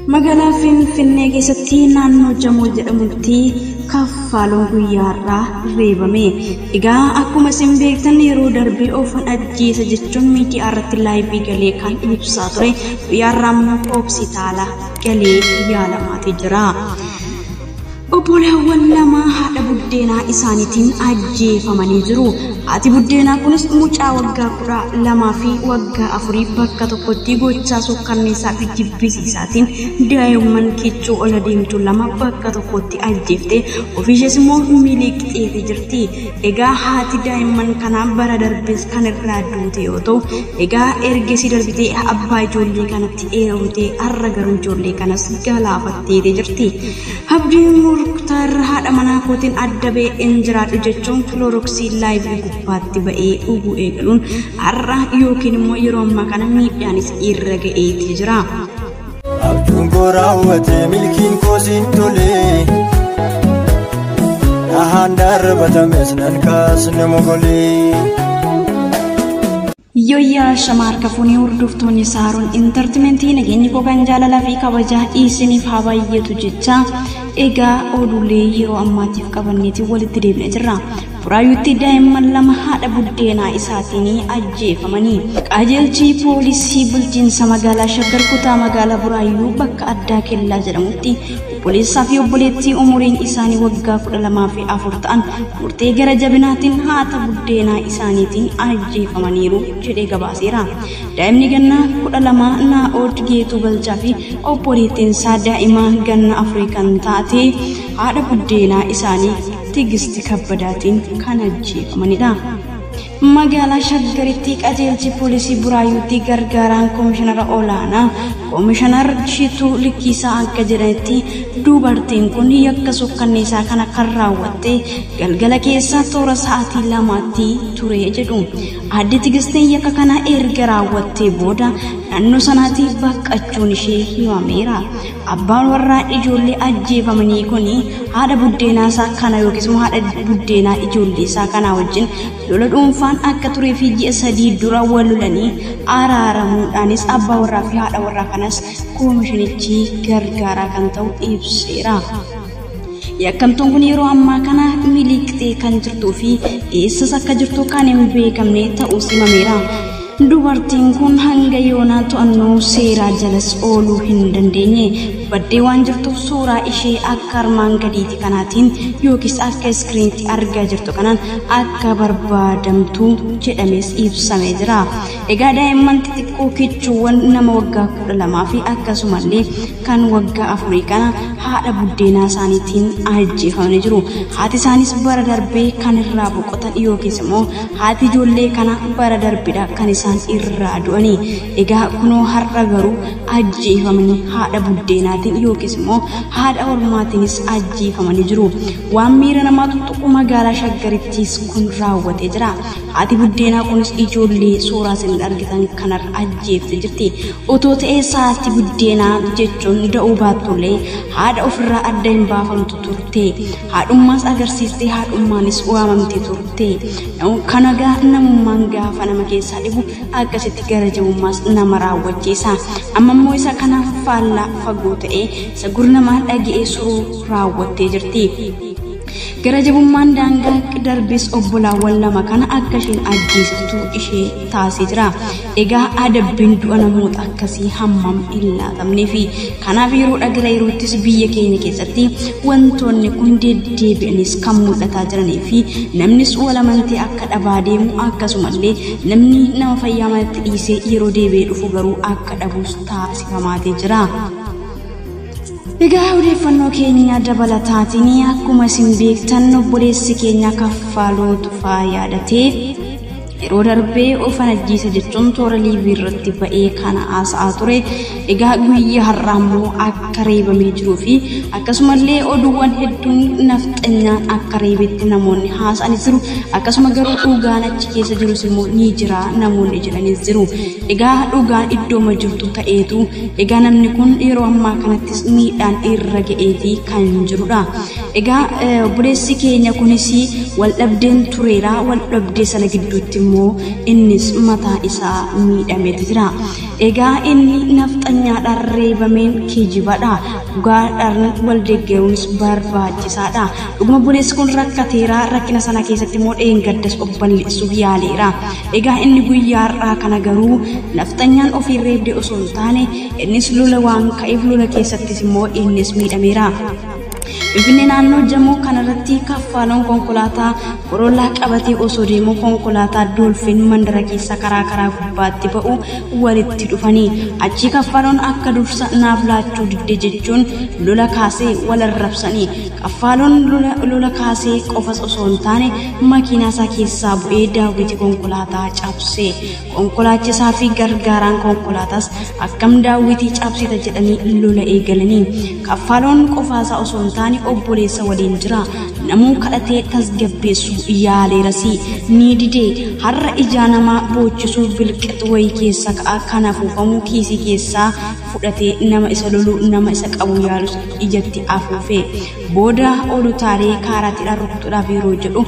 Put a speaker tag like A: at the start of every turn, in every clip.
A: Magaalaa Finfinnee keessatti naannoo Jamoo jedhamutti kaffaloon guyyaarraa reebame. Egaa akkuma isin beektan yeroo darbee ofan ajjeesa jechuun miidiyaa irratti laayivii galee kan ibsaa ture. Guyyaarraa immoo hospitaala galee yaalamaatee jira. Obboleewwan lama haadha buddeenaa isaaniitiin ajjeefamanii jiru. Haati buddeenaa kunis mucaa waggaa 12 fi waggaa 4 bakka tokkotti gochaa sukkanneessaa fi jibbisiisaatiin daa'imman kichuu ol deemtu lama bakka tokkotti ajjeeftee ofiishees immoo miliqxee jirti. Egaa haati daa'imman kanaa bara darbees kan irraa duute yoo ta'u, egaa ergasii darbitee abbaa ijoollee kanatti eerutee har'a garuu ijoollee kanas galaafattee jirti. Abdiin Murtaar haadha manaa kootiin adda ba'ee jiraadhu jechuun Kiloroksii laayivii gubbaatti ba'ee dhuguu eegaluun har'a yookiin immoo yeroo ammaa kana miidhaanis irra ga'eetii jira.
B: Abjuun koo raawwatee milkiin koo siin tolee dhahaan darbatames nan kaasne mogolee.
A: Yoyyaa shamaar kafuunii hordoftoonni Saaroon Intartimentii nageenyi koo kan jaalalaa fi kabajaa isiniif haa baay'atu jecha egaa oduulee yeroo ammaatiif qabanneetii walitti deebinee jirra. Buraayyuutti daa'imman lama haadha buddeenaa isaatiin ajjeefamanii. Qajeelchi poolisii bulchiinsa magaalaa Shaggar kutaa magaalaa Buraayyuu bakka addaa Kellaa jedhamutti obboleessaa fi obboleettii umuriin isaanii waggaa 12 fi 4 ta'an murtee gara jabinaatiin haadha buddeenaa isaaniitiin ajjeefamaniiru jedhee gabaaseera. Daa'imni ganna 12 Naa'od Geetuu Balchaa fi obboleettiin isaa daa'ima ganna 4 kan taate haadha buddeenaa isaanii Tigisti Kabbadaatiin kan ajjeefamanidha. Magaalaa Shaggaritti qajeelchi poolisii Buraayyuutti gargaaraan koomishinara olaanaa koomishinar Shituu Likkisaa akka jedhanitti dubartiin kun yakka sukkanneessaa kana kan raawwatte galgala keessa toora sa'aatii 2tti ture jedhu. Aadde Tigistiin yakka kana erga raawwattee booda naannoo sanaatti baqachuun ishee himameera. Abbaan warraa ijoollee ajjeefamanii kun haadha buddeenaa isaa kana yookiis immoo haadha buddeenaa ijoollee isaa kana wajjin lola dhuunfaan akka turee fi ji'a 3 dura wal lolanii araaramuudhaanis abbaa warraa fi haadha warraa kanas koomishinichi gargaaraa kan ta'u ibseera. Yakkamtuun kun yeroo ammaa kana miliqxee kan jirtuu fi eessas akka jirtu kan hin beekamne ta'uu himameera. Dubartiin kun hanga yoonaa to'annoo seeraa jalas ooluu hin dandeenye. Baddee waan jirtuuf suuraa ishee akka armaan gadiitti kanaatiin yookiis akka iskiriinitti argaa jirtu kanaan akka barbaadamtu jedhamees ibsamee jira. Egaa daa'imman xixiqqoo kichuuwwan nama waggaa 12 fi akkasumallee kan waggaa 4 kana haadha buddeenaa isaaniitiin ajjeefamanii jiru. Haati isaanis bara darbee kan irraa boqotan yookiis immoo haati ijoollee kana bara darbeedha kan isaan irraa du'anii. Egaa kunoo har'a garuu ajjeefamanii haadha buddeenaatiin yookiis immoo haadha ormaatiinis ajjeefamanii jiru. Waan miira namaa tuttuqu magaalaa Shaggarittis kun raawwatee jira. Haati buddeenaa kunis ijoollee suuraa isin argitan kanarra ajjeeftee jirti. Otoo ta'ee haati buddeenaa jechuun da'uu baattullee haadha ofirraa adda hin baafamtu turte. Haadhummaas agarsiistee haadhummaanis waamamtee turte. Kanagaa namummaan gaafa nama keessaa dhibu akkasitti gara jabummaas nama raawwachiisa. Amma immoo isa kana faallaa fagoo ta'ee isa gurnamaa dhaga'ee suruu raawwattee jirti. Gara jabummaan daangaa darbis obbolaawwan lama kana akka isheen ajjeesistu ishee taasisee jira. Egaa adabbiin du'a namoota akkasii hammam hin laatamnee fi kanaaf yeroo dhagala yeroottis biyya keenya keessatti wantoonni kun deddeebi'anis kan mul'ataa jiranii fi namnis walamantii akka dhabaa deemu akkasumallee namni nama fayyaa manatti dhiisee yeroo deebi'ee dhufu garuu akka dhabuus taasifamaatee jira. Egaa odeeffannoo keenya dabalataatiin akkuma isin beektan obboleessi keenya kaffalootu faayadatee yeroo darbee ofan ajjeesa jechuun toora liivii irratti ba'ee kana haasa'aa ture. Egaa guyyaa har'aa immoo akka reebamee jiruu fi akkasumallee oduuwwan hedduun nafxanyaan akka reebetti namoonni haasa'anis jiru. Akkasuma garuu dhugaan achi keessa jirus immoo ni jira namoonni jedhanis jiru. Egaa dhugaan iddooma jirtu ta'eetu egaa namni kun yeroo ammaa kanattis miidhaan irra ga'eetii kan jirudha. Egaa obboleessi keenya kunis wal dhabdeen tureera wal dhabdee sana gidduutti immoo innis mataa isaa miidhamee jira. Egaa inni nafxanyaadhaan reebameen kijibadha. Dhugaadhaan wal deeggaruunis barbaachisaadha. Dhuguma obboleessi kun rakkateera rakkina sana keessatti immoo dheengaddas obballeessuuf yaaleera. Egaa inni guyyaa har'aa kana garuu nafxanyaan ofii reebdee osoo hin taane innis lola waan ka'eef lola keessattis immoo innis miidhameera. Finfinnee naannoo Jamoo kanarratti kaffaaloon konkolaataa Corollaa qabatee osoo deemuu konkolaataa Dolphin mandara keessa karaa gubbaatti ba'u walitti dhufanii achi kaffaaloon akka dursa naaf laachuu didde jechuun lola kaasee wal arrabsanii kaffaaloon lola kaasee qofas osoo hin taane makiinaa isaa keessaa bu'ee daawwitii konkolaataa cabsee konkolaachisaa fi gargaaraan konkolaataas akkam daawwitii cabsita jedhanii lola eegalanii kaffaaloon qofaasaa osoo hin taane obboleessa waliin jira namuu kadhatee tasgabbeessu yaaleerasi ni didee har'a ijaa namaa boochisuu bilqixu wayii keessa ka'a kan afuufamuu kiisii keessaa fudhatee nama isa lolu nama isa qabu yaalus ijatti afuufee booda olu taalee kaaraatiidhaan rukutuudhaaf yeroo jedhu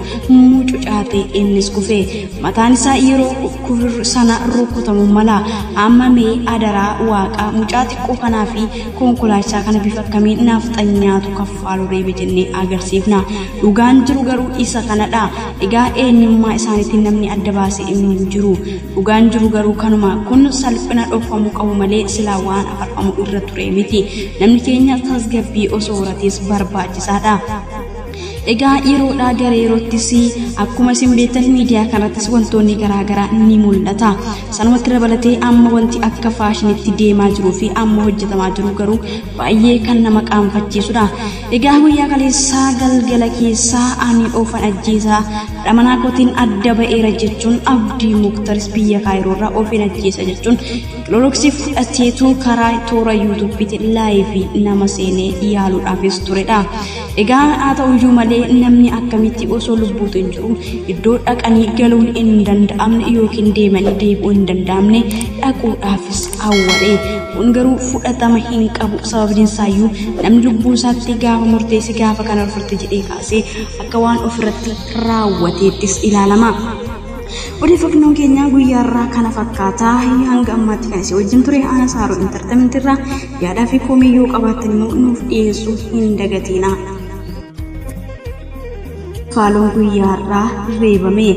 A: mucucaatee innis kufee mataan isaa yeroo kufur sana rukutamu mala ammamee adaraa waaqaa mucaa xiqqoo kanaa fi konkolaachisaa kana bifa akkamiin nafxanyaatu kaffaaluu reebe jennee agarsiifna. Dhugaan jiru garuu isa kanadha. Egaa eenyummaa isaaniitiin namni adda baasee hin jiru. Dhugaan jiru garuu kanuma kun salphina dhokfamuu qabu malee silaa waan afarfamu irra ture miti. Namni keenya tasgabbii osoo horatees barbaachisaadha. Egaa yeroodhaa gara yerootis akkuma isin beektan miidiyaa kanattis wantoonni garaagaraa ni mul'ata. Sanumatti dabalatee amma wanti akka faashinitti deemaa jiruu fi amma hojjetamaa jiru garuu baay'ee kan nama qaanfachiisudha. Egaa guyyaa kaleessaa galgala keessaa ani oofan ajjeesaa dhamanaa kootiin adda ba'eera jechuun Abdii Muktaris biyya Kaayiroorraa oofin ajjeesa jechuun kilooloksii fudhateetu karaa toora yuutuubiitti laayivii nama seenee yaaluudhaafis turedha. Egaa haa ta'uyyuu malee namni akkamitti osoo lubbuutu hin jiru iddoo dhaqanii galuun hin danda'amne yookiin deemanii deebi'uu hin danda'amne dhaquudhaafis awwalee kun garuu fudhatama hin qabu sababni isaayyuu namni lubbuu isaatti gaafa murteessi gaafa kana furte jedhee kaasee akka waan ofirratti raawwateettis ilaalama. Odeeffannoon keenya guyyaarraa kana fakkaata hanga ammaatti kan isin wajjin ture ana Saaroo Intartementirraa yaadaa fi koomiyyoo qabaattan immoo nuuf dhiyeessuu hin dagatina. Faaloon guyyaarraa reebame.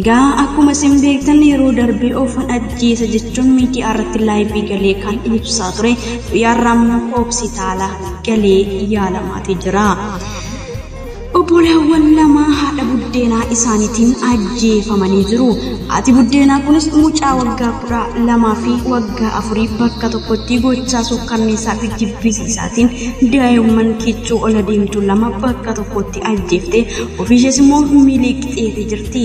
A: Egaa akkuma isin beektan yeroo darbee oofan ajjeesa jechuun miidiyaa irratti laayivii galee kan ibsaa ture guyyaarraa immoo hospitaala galee yaalamaatee jira. Obboleewwan lama haadha buddeenaa isaaniitiin ajjeefamanii jiru. Haati buddeenaa kunis mucaa waggaa 12 fi waggaa 4 bakka tokkotti gochaa sukkanneessaa fi jibbisiisaatiin daa'imman kichuu ola deemtu lama bakka tokkotti ajjeeftee ofiishees immoo miliqxee jirti.